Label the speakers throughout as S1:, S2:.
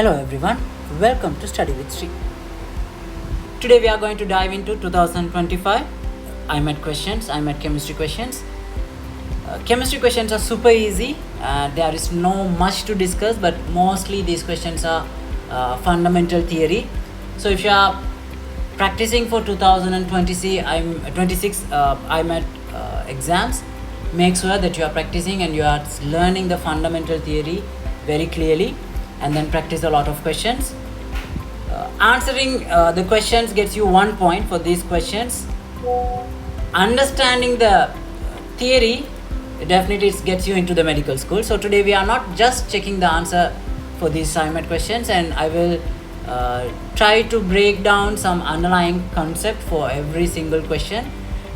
S1: Hello everyone, welcome to Study with Sri. Today we are going to dive into 2025 IMAT questions, IMAT chemistry questions. Chemistry questions are super easy. There is no much to discuss, but mostly these questions are fundamental theory. So if you are practicing for 2026 IMAT exams, make sure that you are practicing and you are learning the fundamental theory very clearly, and then practice a lot of questions. Answering the questions gets you 1 point for these questions. Understanding the theory definitely gets you into the medical school. So today we are not just checking the answer for these IMAT questions, and I will try to break down some underlying concept for every single question.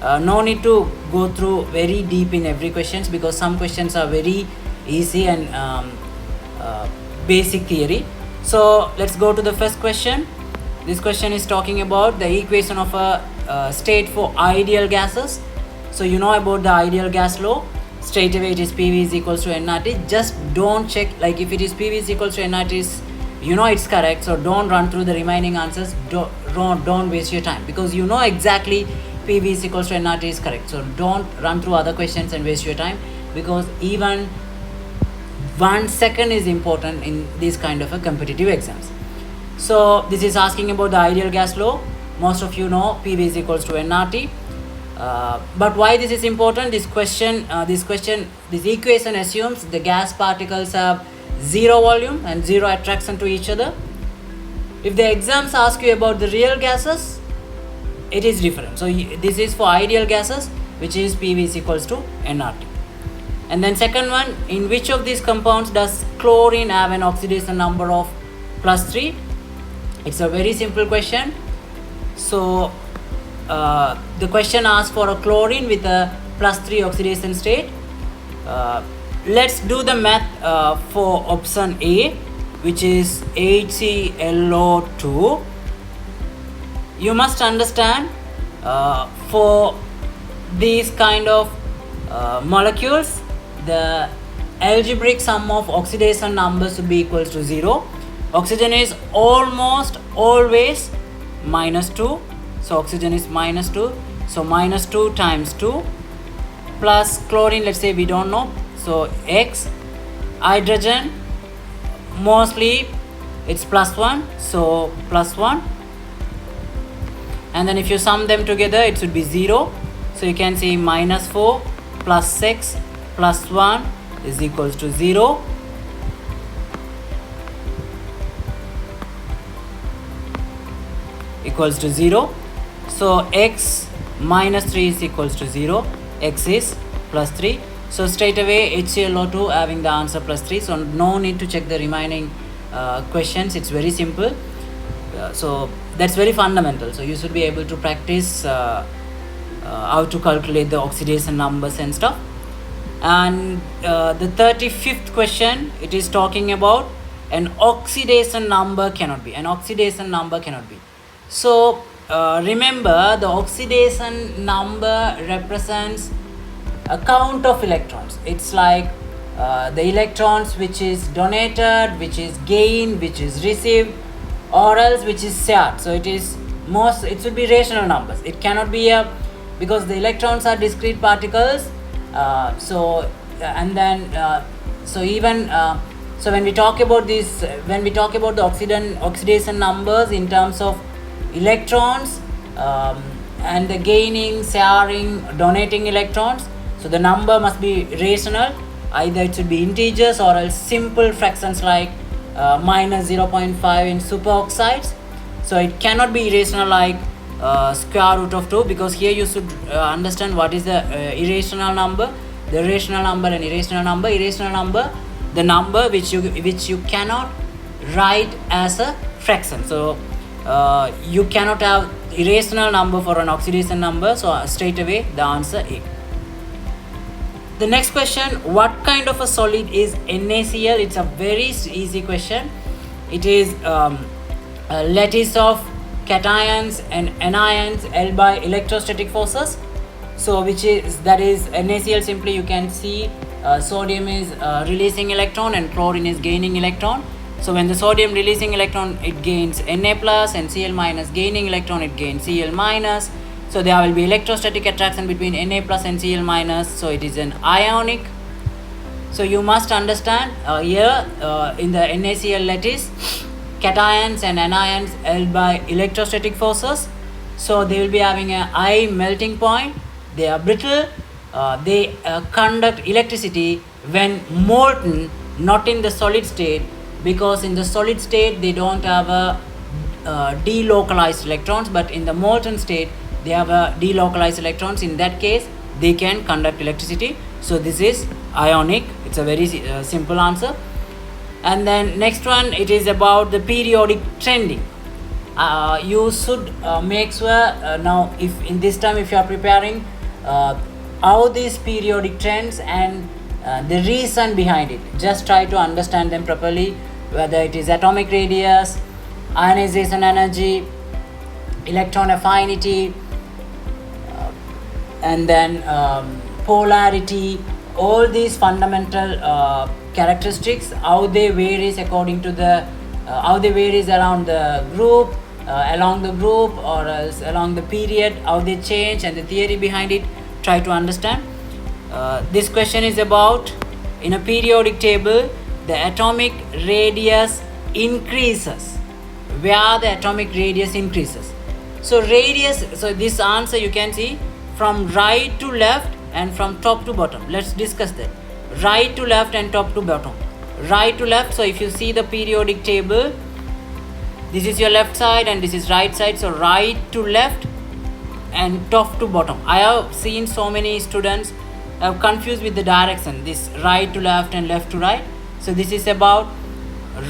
S1: No need to go through very deep in every questions, because some questions are very easy and basic theory. So let's go to the first question. This question is talking about the equation of a state for ideal gases. So you know about the ideal gas law. Straight away it is PV is equals to nRT. Just don't check, like if it is PV is equals to nRT, you know it's correct. So don't run through the remaining answers. Don't waste your time, because you know exactly PV is equals to nRT is correct. So don't run through other questions and waste your time, because even 1 second is important in these kind of a competitive exams. So this is asking about the ideal gas law. Most of you know PV is equals to nRT. But why this is important? This equation assumes the gas particles have zero volume and zero attraction to each other. If the exams ask you about the real gases, it is different. So this is for ideal gases, which is PV is equals to nRT. And then second one, in which of these compounds does chlorine have an oxidation number of +3? It's a very simple question. So the question asks for a chlorine with a +3 oxidation state. Let's do the math for option A, which is HClO2. You must understand, for these kind of molecules, the algebraic sum of oxidation numbers would be equals to 0. Oxygen is almost always -2. So oxygen is -2. So -2 times 2 plus chlorine, let's say we don't know. So X. Hydrogen, mostly it's +1. So +1. And then if you sum them together, it should be 0. So you can see -4 plus 6 plus 1 is equals to 0. Equals to 0. So X -3 is equals to 0. X is +3. So straight away HClO2 having the answer +3. So no need to check the remaining questions. It's very simple. So that's very fundamental. So you should be able to practice how to calculate the oxidation numbers and stuff. And the 35th question, it is talking about an oxidation number cannot be. An oxidation number cannot be. So remember, the oxidation number represents a count of electrons. It's like the electrons which is donated, which is gained, which is received, or else which is shared. So it should be rational numbers. It cannot be because the electrons are discrete particles. So when we talk about this, when we talk about the oxidation numbers in terms of electrons and the gaining, sharing, donating electrons, so the number must be rational. Either it should be integers or else simple fractions like -0.5 in superoxides. So it cannot be irrational like square root of 2, because here you should understand what is the irrational number, the rational number and irrational number. Irrational number, the number which you cannot write as a fraction. So you cannot have irrational number for an oxidation number. So straight away the answer A. The next question, what kind of a solid is NaCl? It's a very easy question. It is a lattice of cations and anions held by electrostatic forces. So that is NaCl. Simply you can see sodium is releasing electron and chlorine is gaining electron. So when the sodium releasing electron, it gains Na plus, and Cl minus gaining electron, it gains Cl minus. So there will be electrostatic attraction between Na plus and Cl minus. So it is an ionic. So you must understand here in the NaCl lattice, cations and anions held by electrostatic forces. So they will be having a high melting point. They are brittle. They conduct electricity when molten, not in the solid state, because in the solid state they don't have a delocalized electrons, but in the molten state they have a delocalized electrons. In that case they can conduct electricity. So this is ionic. It's a very simple answer. And then next one, it is about the periodic trending. You should make sure now, if in this time if you are preparing how these periodic trends and the reason behind it, just try to understand them properly, whether it is atomic radius, ionization energy, electron affinity, and then polarity, all these fundamental characteristics, how they varies according to the how they varies around the group, along the group, or else along the period, how they change, and the theory behind it, try to understand. This question is about, in a periodic table, the atomic radius increases. Where the atomic radius increases. So radius, so this answer you can see from right to left and from top to bottom. Let's discuss that. Right to left and top to bottom. Right to left, so if you see the periodic table, this is your left side and this is right side. So right to left and top to bottom. I have seen so many students have confused with the direction, this right to left and left to right. So this is about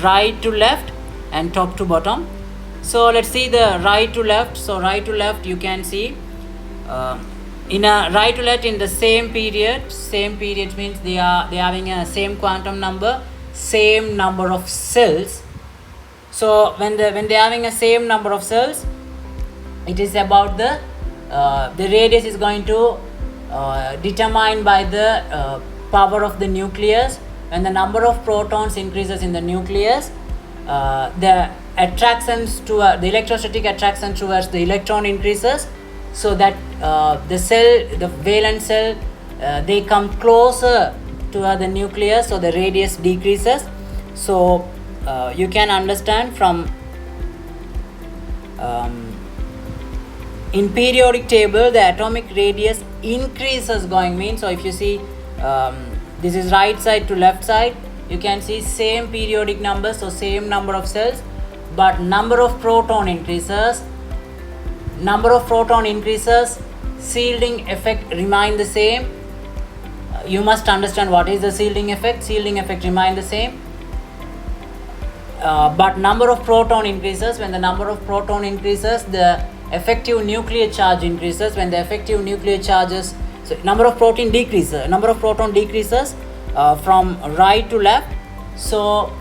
S1: right to left and top to bottom. So let's see the right to left. So right to left, you can see in a right to left in the same period means they are having a same quantum number, same number of cells. So when they are having a same number of cells, it is about the radius is going to determined by the power of the nucleus. When the number of protons increases in the nucleus, the attractions to the electrostatic attraction towards the electron increases, so that the cell, the valence cell, they come closer to the nucleus, so the radius decreases. So you can understand from in periodic table the atomic radius increases going mean. So if you see this is right side to left side, you can see same periodic number, so same number of cells, but number of proton increases, shielding effect remain the same. You must understand what is the shielding effect remain the same, but number of proton increases. When the number of proton increases, the effective nuclear charge increases. When the effective nuclear charges, so number of proton decreases from right to left, so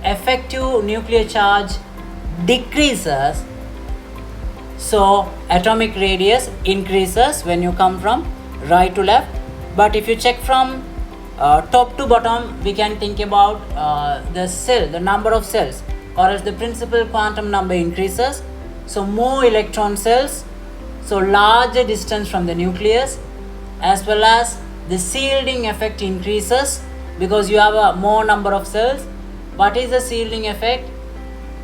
S1: effective nuclear charge decreases, so atomic radius increases when you come from right to left. But if you check from top to bottom, we can think about the number of cells, or as the principal quantum number increases, so more electron cells, so larger distance from the nucleus, as well as the shielding effect increases because you have a more number of cells. What is the shielding effect?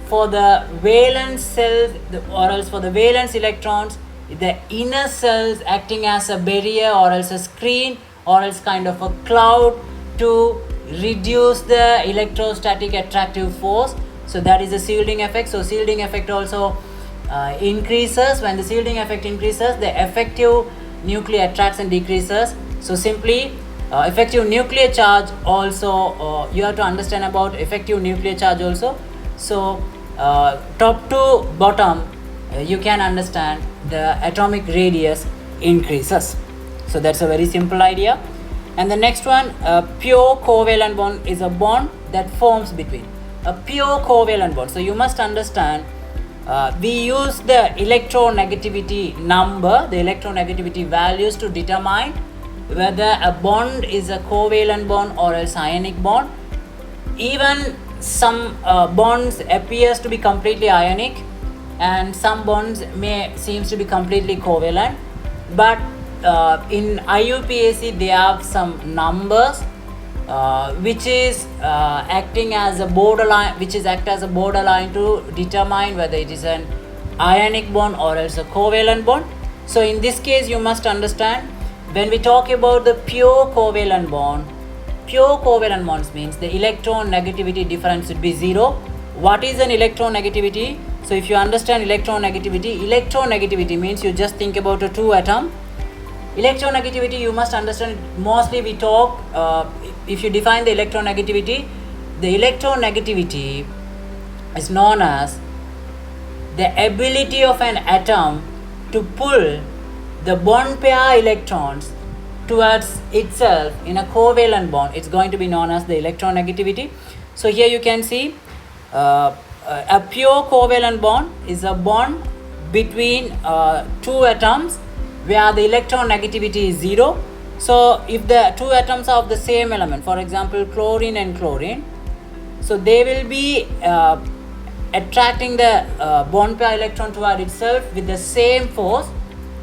S1: For the valence cells, or else for the valence electrons, the inner cells acting as a barrier, or else a screen, or else kind of a cloud to reduce the electrostatic attractive force. So that is the shielding effect. So shielding effect also increases. When the shielding effect increases, the effective nuclear attraction decreases. So simply effective nuclear charge also, you have to understand about effective nuclear charge also. So top to bottom, you can understand the atomic radius increases. So that's a very simple idea. And the next one, a pure covalent bond is a bond that forms between a pure covalent bond. So you must understand, we use the electronegativity number, the electronegativity values to determine whether a bond is a covalent bond or else ionic bond. Even some bonds appears to be completely ionic, and some bonds seems to be completely covalent. But in IUPAC they have some numbers which is acting as a borderline, to determine whether it is an ionic bond or else a covalent bond. So in this case you must understand, when we talk about the pure covalent bonds means the electron negativity difference would be 0. What is an electron negativity? So if you understand electron negativity means, you just think about a two atom. Electronegativity, you must understand, mostly we talk, if you define the electronegativity is known as the ability of an atom to pull the bond pair electrons towards itself in a covalent bond. It's going to be known as the electronegativity. So here you can see a pure covalent bond is a bond between two atoms where the electron negativity is 0. So if the two atoms are of the same element, for example chlorine and chlorine, so they will be attracting the bond pair electron toward itself with the same force.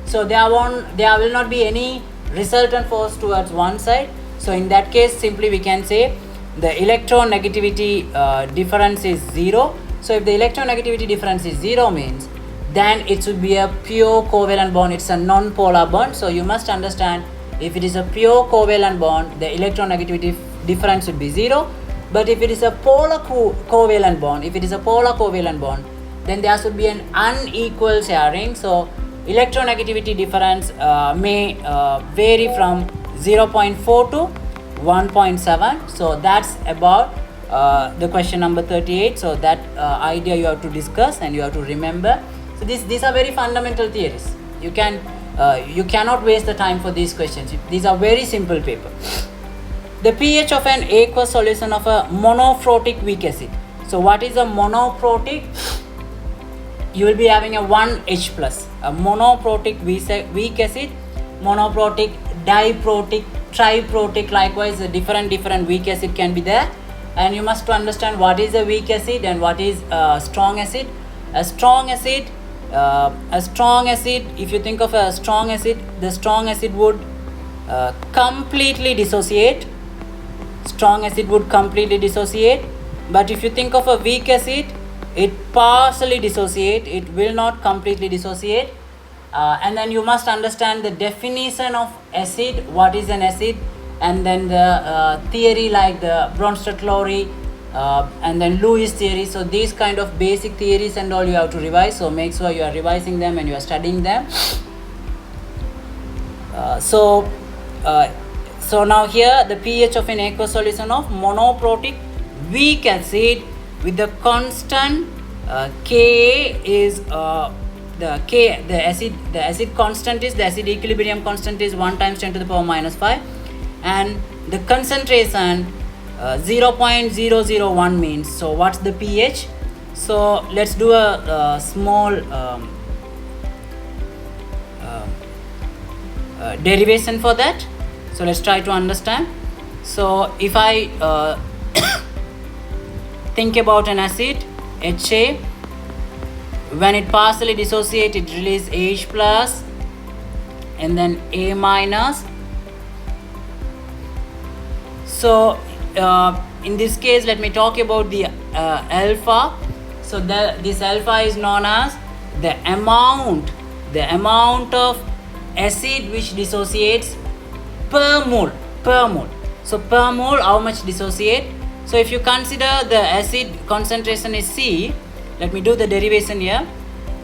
S1: So there will not be any resultant force towards one side. So in that case, simply we can say the electron negativity difference is 0. So if the electron negativity difference is 0 means, then it should be a pure covalent bond. It's a non-polar bond. So you must understand, if it is a pure covalent bond, the electronegativity difference should be 0. But if it is a polar covalent bond, then there should be an unequal sharing. So electronegativity difference may vary from 0.4 to 1.7. So that's about the question number 38. So that idea you have to discuss and you have to remember. So these are very fundamental theories. You cannot waste the time for these questions. These are very simple paper. The pH of an aqueous solution of a monoprotic weak acid. So what is a monoprotic? You will be having a 1H plus. A monoprotic weak acid, monoprotic, diprotic, triprotic, likewise a different weak acid can be there. And you must understand what is a weak acid and what is a strong acid. A strong acid, if you think of a strong acid, the strong acid would completely dissociate. But if you think of a weak acid, it partially dissociate, it will not completely dissociate. And then you must understand the definition of acid, what is an acid, and then the theory like the Bronsted-Lowry and then Lewis theory. So these kind of basic theories and all you have to revise. So make sure you are revising them and you are studying them. So now here the pH of an aqueous solution of monoprotic weak acid with the constant Ka is the acid constant is, the acid equilibrium constant is 1 times 10 to the power minus 5, and the concentration 0.001 means. So what's the pH? So let's do a small derivation for that. So let's try to understand. So if I think about an acid HA, when it partially dissociates, it releases H plus and then A minus. So in this case, let me talk about the alpha. So this alpha is known as the amount of acid which dissociates per mole. So per mole, how much dissociate? So if you consider the acid concentration is C, let me do the derivation here.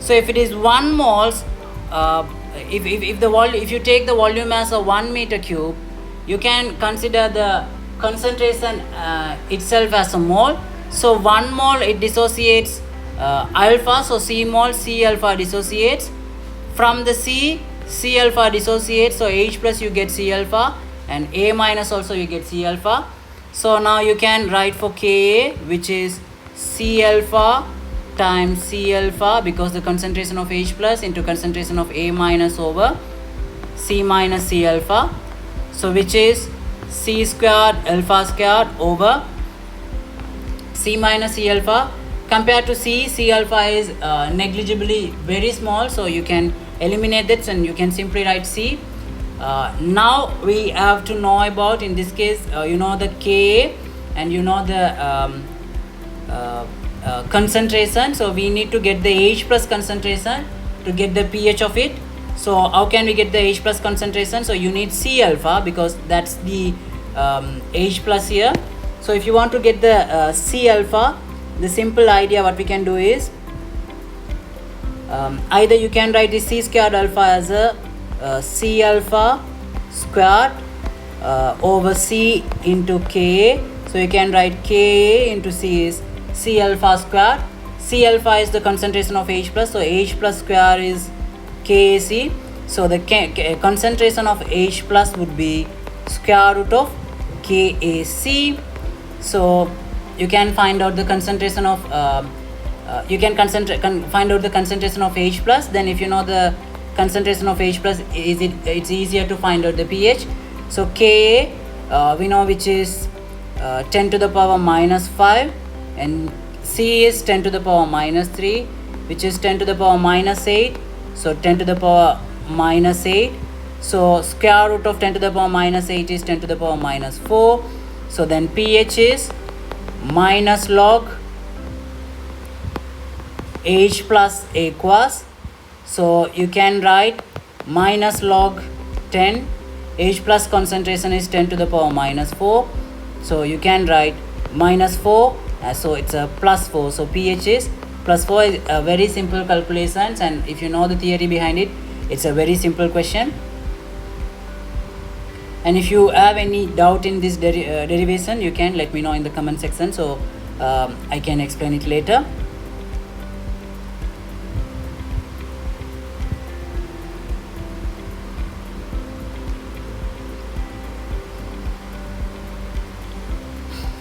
S1: So if it is 1 moles, if you take the volume mass of 1 meter cube, you can consider the concentration itself as a mole. So 1 mole it dissociates alpha, so C mole, C alpha dissociates. From the C alpha dissociates, so H plus you get C alpha, and A minus also you get C alpha. So now you can write for Ka, which is C alpha times C alpha, because the concentration of H plus into concentration of A minus over C minus C alpha. So which is C squared alpha squared over C minus C alpha. Compared to C alpha is negligibly very small, so you can eliminate that and you can simply write C. Now we have to know about, in this case, you know the Ka and you know the concentration. So we need to get the H plus concentration to get the pH of it. So how can we get the H plus concentration? So you need C alpha because that's the H plus here. So if you want to get the C alpha, the simple idea what we can do is either you can write the C squared alpha as a C alpha squared over C into Ka. So you can write Ka into C is C alpha squared. C alpha is the concentration of H plus, so H plus square is Kac. So the concentration of H plus would be square root of Kac. So you can find out the concentration of find out the concentration of H plus. Then if you know the concentration of H plus, it's easier to find out the pH. So Ka we know which is 10 to the power minus 5, and C is 10 to the power minus 3, which is 10 to the power minus 8. So 10 to the power minus 8. So square root of 10 to the power minus 8 is 10 to the power minus 4. So then pH is minus log H plus aqueous. So you can write minus log 10. H plus concentration is 10 to the power minus 4. So you can write minus 4. So it's a plus 4. So pH is plus 4 is a very simple calculations, and if you know the theory behind it, it's a very simple question. And if you have any doubt in this derivation, you can let me know in the comment section, so I can explain it later.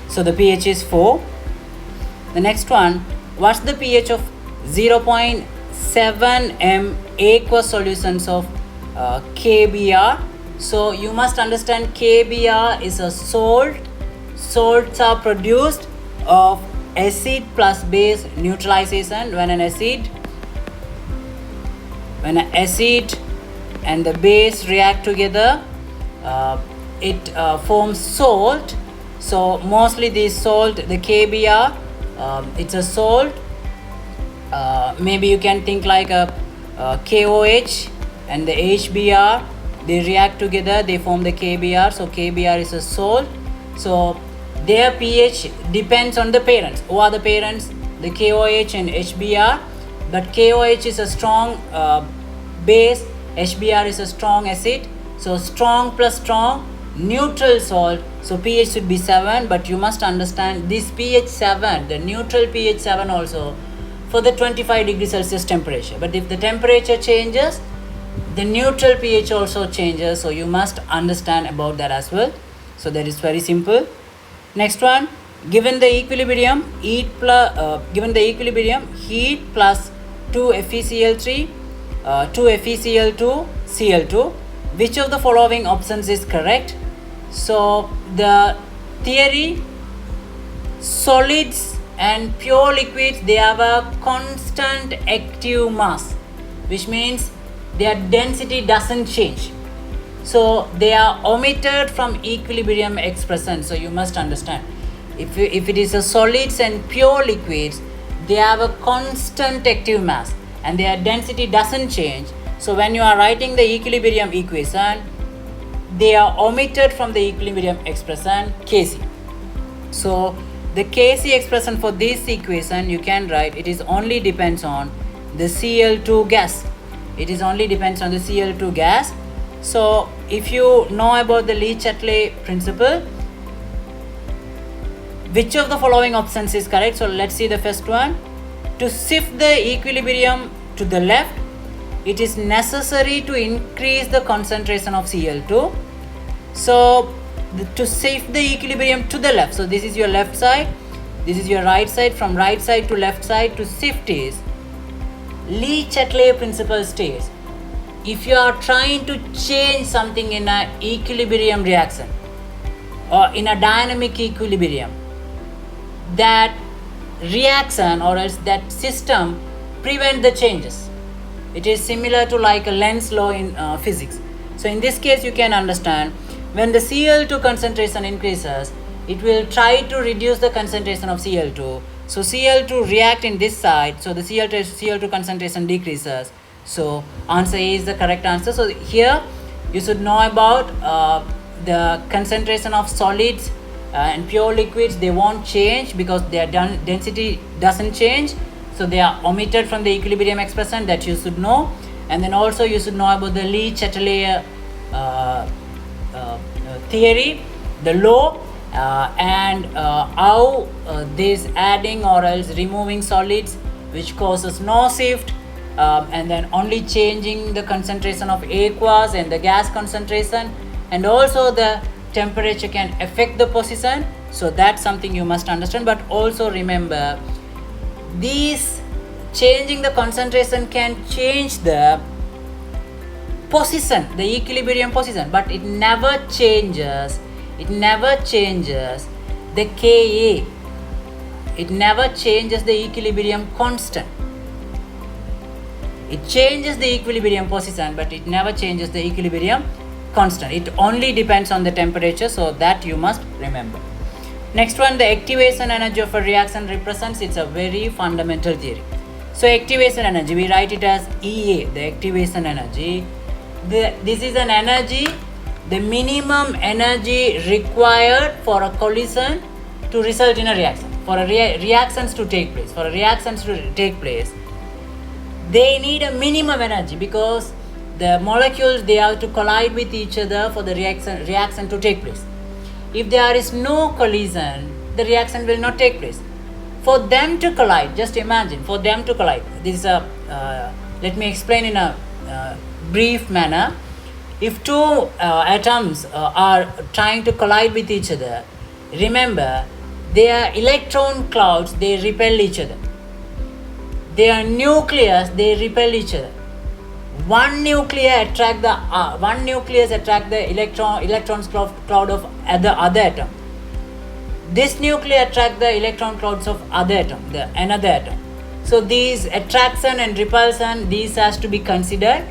S1: So the pH is 4. The next one, what's the pH of 0.7 m aqueous solutions of KBr? So you must understand KBr is a salt. Salts are produced of acid plus base neutralization. When an acid and the base react together, it forms salt. So mostly this salt, the KBr, it's a salt. Maybe you can think like a KOH and the HBr, they react together, they form the KBr. So KBr is a salt. So their pH depends on the parents. Who are the parents? The KOH and HBr. But KOH is a strong base, HBr is a strong acid. So strong plus strong, neutral salt. So pH should be 7, but you must understand this pH 7, the neutral pH 7 also for the 25 degrees Celsius temperature. But if the temperature changes, the neutral pH also changes. So you must understand about that as well. So that is very simple. Next one, given the equilibrium heat plus heat plus 2 FeCl3, 2 FeCl2, Cl2, which of the following options is correct? So the theory, solids and pure liquids, they have a constant active mass, which means their density doesn't change. So they are omitted from equilibrium expression. So you must understand, if it is a solids and pure liquids, they have a constant active mass and their density doesn't change. So when you are writing the equilibrium equation, they are omitted from the equilibrium expression Kc. So the Kc expression for this equation, you can write, it is only depends on the Cl2 gas. It is only depends on the Cl2 gas. So if you know about the Chatelier principle, which of the following options is correct? So let's see the first one. To shift the equilibrium to the left, it is necessary to increase the concentration of Cl2. So to shift the equilibrium to the left, so this is your left side, this is your right side. From right side to left side, to shift is Chatelier principle states, if you are trying to change something in an equilibrium reaction or in a dynamic equilibrium, that reaction or else that system prevent the changes. It is similar to like a Lenz's law in physics. So in this case you can understand, when the Cl2 concentration increases, it will try to reduce the concentration of Cl2. So Cl2 react in this side, so the Cl2 concentration decreases. So answer A is the correct answer. So here you should know about the concentration of solids and pure liquids. They won't change because their density doesn't change, so they are omitted from the equilibrium expression, that you should know. And then also you should know about the Chatelier theory, the law, and how this adding or else removing solids which causes no shift, and then only changing the concentration of aqueous and the gas concentration, and also the temperature can affect the position. So that's something you must understand. But also remember, these changing the concentration can change the position, the equilibrium position, but it never changes the Ka. It never changes the equilibrium constant. It changes the equilibrium position, but it never changes the equilibrium constant. It only depends on the temperature, so that you must remember. Next one, the activation energy of a reaction represents, it's a very fundamental theory. So activation energy, we write it as EA, the activation energy. This is an energy, the minimum energy required for a collision to result in a reaction, for a reactions to take place. For a reactions to take place, they need a minimum energy, because the molecules, they have to collide with each other for the reaction to take place. If there is no collision, the reaction will not take place. For them to collide, just imagine, for them to collide, this is a let me explain in a brief manner. If two atoms are trying to collide with each other, remember, their electron clouds, they repel each other. Their nucleus, they repel each other. One nucleus attract the electrons cloud of the other atom. This nucleus attract the electron clouds of other atom, another atom. So these attraction and repulsion, these has to be considered.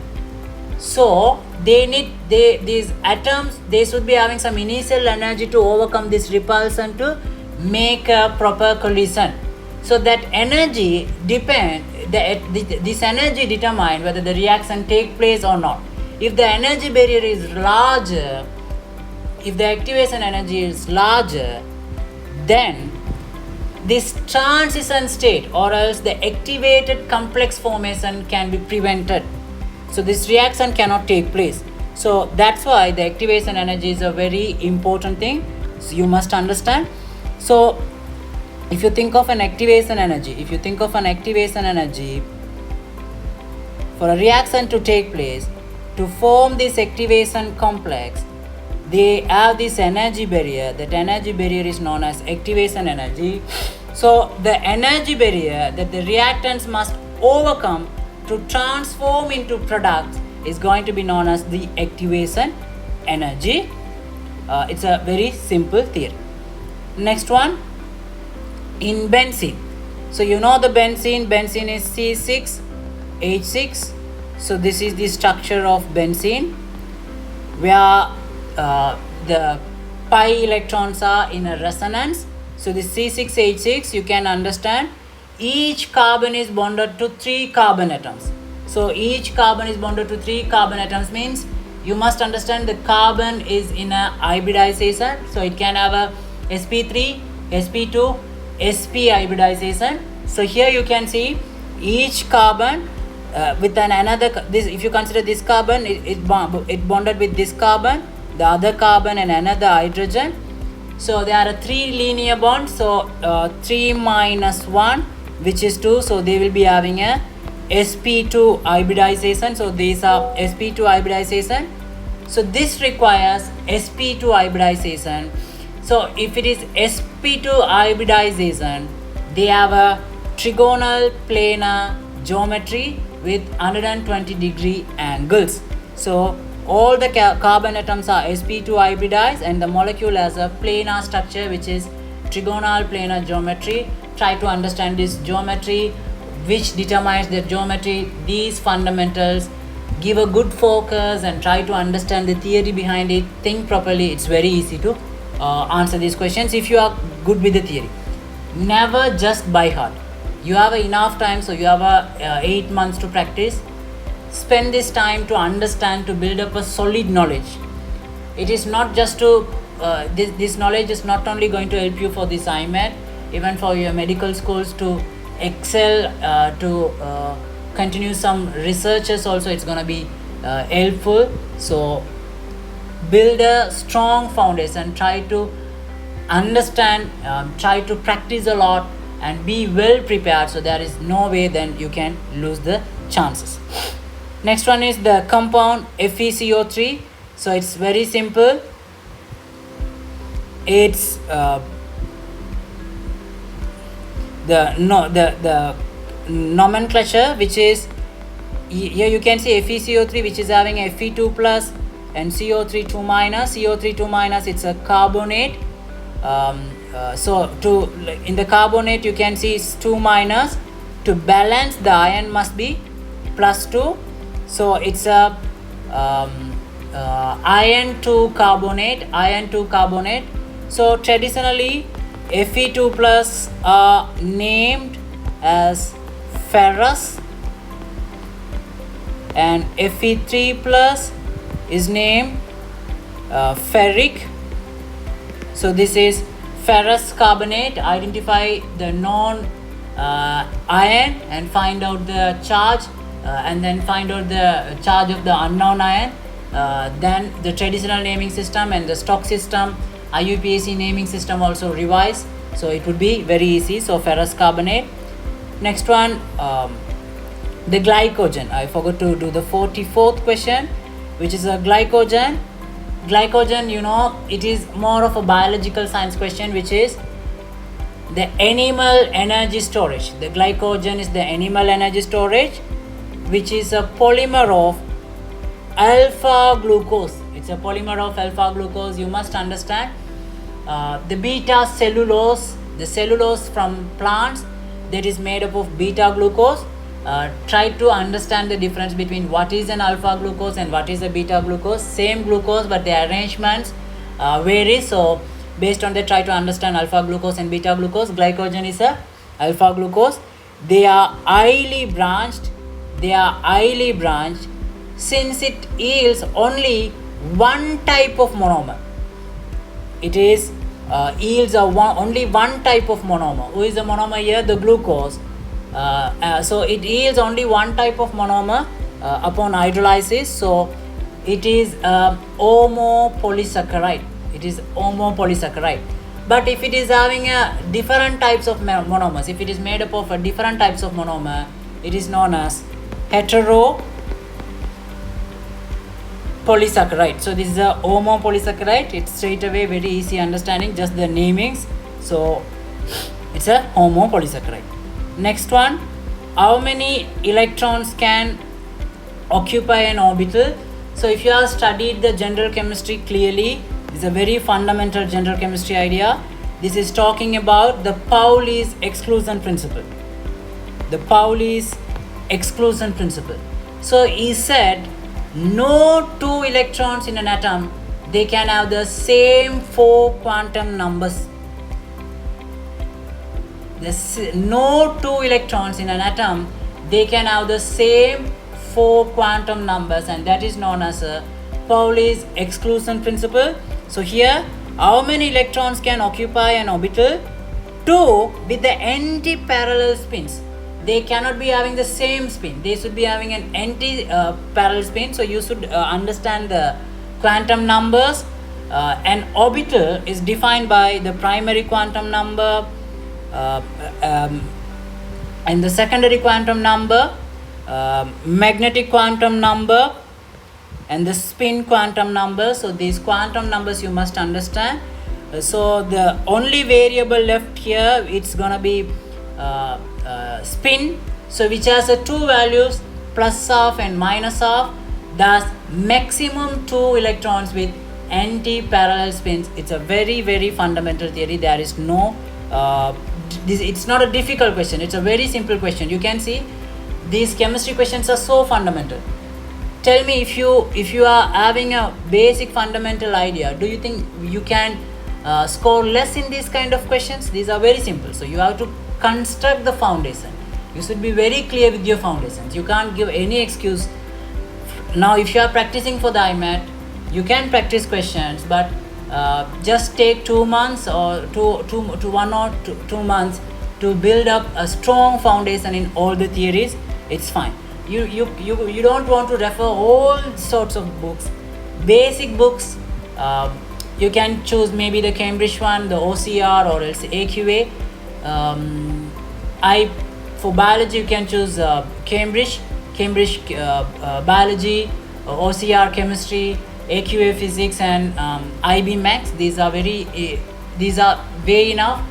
S1: So these atoms, they should be having some initial energy to overcome this repulsion to make a proper collision. So that energy this energy determine whether the reaction take place or not. If the energy barrier is larger, if the activation energy is larger, then this transition state or else the activated complex formation can be prevented. So this reaction cannot take place. So that's why the activation energy is a very important thing. So you must understand. So if you think of an activation energy, for a reaction to take place, to form this activation complex, they have this energy barrier. That energy barrier is known as activation energy. So the energy barrier that the reactants must overcome to transform into products is going to be known as the activation energy. It's a very simple theory. Next one, in benzene. So you know the benzene is C6H6. So this is the structure of benzene, where the pi electrons are in a resonance. So this C6H6, you can understand, each carbon is bonded to 3 carbon atoms. So each carbon is bonded to 3 carbon atoms means you must understand the carbon is in a hybridization. So it can have a sp3, sp2, sp hybridization. So here you can see each carbon with another. This, if you consider this carbon, it bonded with this carbon, the other carbon and another hydrogen. So there are 3 linear bonds. So 3 minus 1, which is 2. So they will be having a sp2 hybridization. So these are sp2 hybridization. So this requires sp2 hybridization. So if it is sp2 hybridization, they have a trigonal planar geometry with 120-degree angles. So all the carbon atoms are sp2 hybridized, and the molecule has a planar structure, which is trigonal planar geometry try to understand this geometry, which determines the geometry, these fundamentals. Give a good focus and try to understand the theory behind it. Think properly. It's very easy to answer these questions if you are good with the theory. Never just by heart. You have enough time, so you have 8 months to practice. Spend this time to understand, to build up a solid knowledge. It is not just to this knowledge is not only going to help you for this IMAT, even for your medical schools to excel, to continue some researches also, it's going to be helpful. So build a strong foundation, try to understand, try to practice a lot and be well prepared, so there is no way then you can lose the chances. Next one is the compound FeCO3. So it's very simple. It's the nomenclature, which is here you can see FeCO3, which is having Fe2 plus and CO3 2 minus. CO3 2 minus, it's a carbonate. So in the carbonate you can see it's 2 minus. To balance, the ion must be plus 2. So it's a iron 2 carbonate. So traditionally Fe2 plus are named as ferrous and Fe3 plus is named ferric. So this is ferrous carbonate. Identify the non ion and find out the charge, and then find out the charge of the unknown ion. Then the traditional naming system and the stock system, IUPAC naming system also revise, so it would be very easy. So ferrous carbonate. Next one, the glycogen. I forgot to do the 44th question, which is a glycogen. Glycogen, you know, it is more of a biological science question, which is the animal energy storage. The glycogen is the animal energy storage, which is a polymer of alpha glucose. It's a polymer of alpha glucose. You must understand the beta cellulose, the cellulose from plants, that is made up of beta glucose. Try to understand the difference between what is an alpha glucose and what is a beta glucose. Same glucose, but the arrangements vary. So based on that, try to understand alpha glucose and beta glucose. Glycogen is a alpha glucose. They are highly branched. Since it yields only one type of monomer. It is yields only one type of monomer. Who is the monomer here? The glucose. So it yields only one type of monomer upon hydrolysis. So it is homopolysaccharide. But if it is having different types of monomers, if it is made up of different types of monomer, it is known as heteropolysaccharide. So this is a homopolysaccharide. It's straight away very easy understanding, just the namings. So it's a homopolysaccharide. Next one, how many electrons can occupy an orbital? So if you have studied the general chemistry clearly, it's a very fundamental general chemistry idea. This is talking about the Pauli's exclusion principle. So he said no two electrons in an atom, they can have the same 4 quantum numbers. No two electrons in an atom, they can have the same 4 quantum numbers, and that is known as a Pauli's exclusion principle. So here, how many electrons can occupy an orbital? 2 with the anti-parallel spins. They cannot be having the same spin. They should be having an anti-parallel spin. So you should understand the quantum numbers. An orbital is defined by the primary quantum number, and the secondary quantum number, magnetic quantum number, and the spin quantum number. So these quantum numbers you must understand. So the only variable left here, it's gonna be spin, so which has 2 values, plus half and minus half. Thus maximum 2 electrons with anti-parallel spins. It's a very, very fundamental theory. There is no it's not a difficult question, it's a very simple question. You can see these chemistry questions are so fundamental. Tell me, if you are having a basic fundamental idea, do you think you can score less in these kind of questions? These are very simple, so you have to construct the foundation. You should be very clear with your foundations. You can't give any excuse. Now if you are practicing for the IMAT, you can practice questions, but just take 2 months or two months to build up a strong foundation in all the theories. It's fine. You don't want to refer all sorts of books, basic books. You can choose maybe the Cambridge one, the OCR, or else AQA. For biology you can choose Cambridge biology, OCR chemistry, AQA physics, and IB max. These are way enough.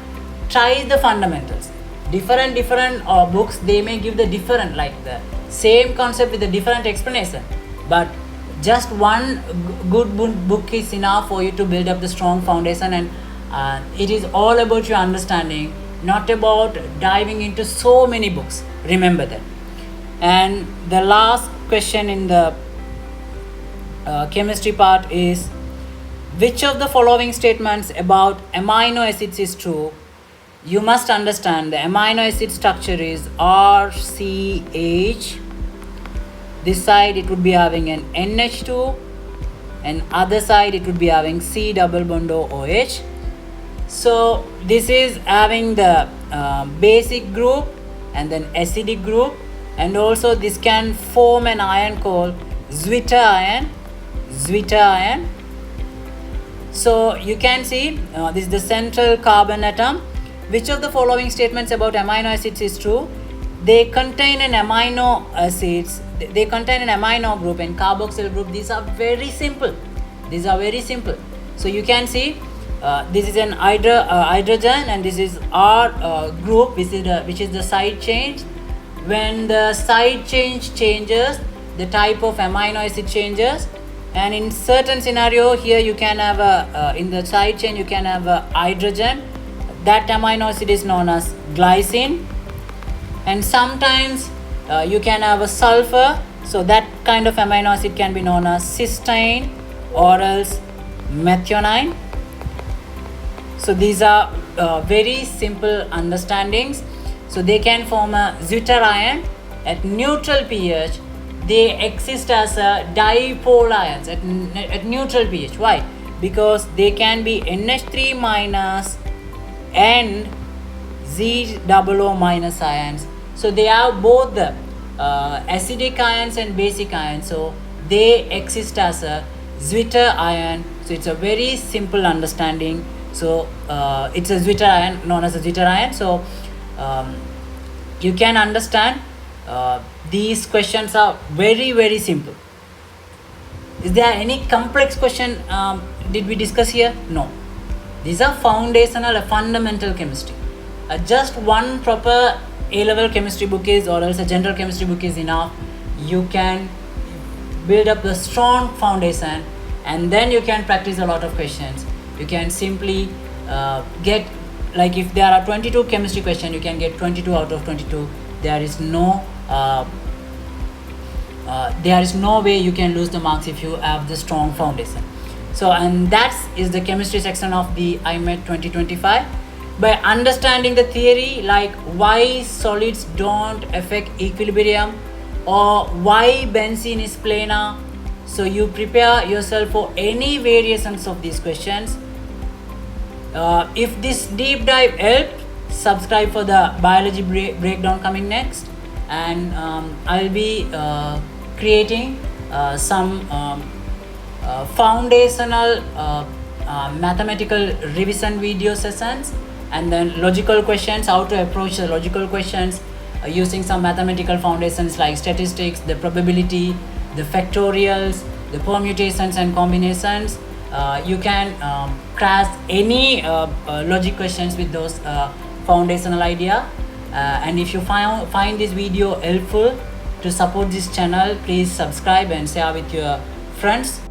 S1: Try the fundamentals. Different books, they may give the different, like the same concept with a different explanation, but just one good book is enough for you to build up the strong foundation. And it is all about your understanding, not about diving into so many books. Remember that. And the last question in the chemistry part is, which of the following statements about amino acids is true? You must understand the amino acid structure is RCH. This side it would be having an NH2, and other side it would be having C double bond OH. So this is having the basic group and then acidic group, and also this can form an ion called Zwitter ion. So you can see this is the central carbon atom. Which of the following statements about amino acids is true? They contain an amino acids. They contain an amino group and carboxyl group. These are very simple. So you can see this is an hydrogen, and this is R group, which is the side change. When the side change changes, the type of amino acid changes. And in certain scenario here, you can have in the side chain you can have a hydrogen. That amino acid is known as glycine. And sometimes you can have a sulfur, so that kind of amino acid can be known as cysteine or else methionine. So these are very simple understandings. So they can form a Zwitter ion at neutral pH. They exist as a dipole ions at neutral pH. Why? Because they can be NH3 minus and ZOO minus ions. So they have both the acidic ions and basic ions. So they exist as a Zwitter ion. So it's a very simple understanding. So it's a Zwitter ion, known as a Zwitter ion. So you can understand these questions are very simple. Is there any complex question did we discuss here? No. These are foundational, fundamental chemistry. Just one proper A-level chemistry book is, or else a general chemistry book is enough. You can build up the strong foundation, and then you can practice a lot of questions. You can simply get, like if there are 22 chemistry questions, you can get 22 out of 22. There is no way you can lose the marks if you have the strong foundation. So, and that is the chemistry section of the IMAT 2025. By understanding the theory, like why solids don't affect equilibrium, or why benzene is planar, so you prepare yourself for any variations of these questions. If this deep dive helped, subscribe for the biology breakdown coming next, and I'll be creating some foundational mathematical revision video sessions, and then logical questions, how to approach the logical questions using some mathematical foundations like statistics, the probability, the factorials, the permutations and combinations. You can crash any logic questions with those foundational idea. And if you find this video helpful, to support this channel, please subscribe and share with your friends.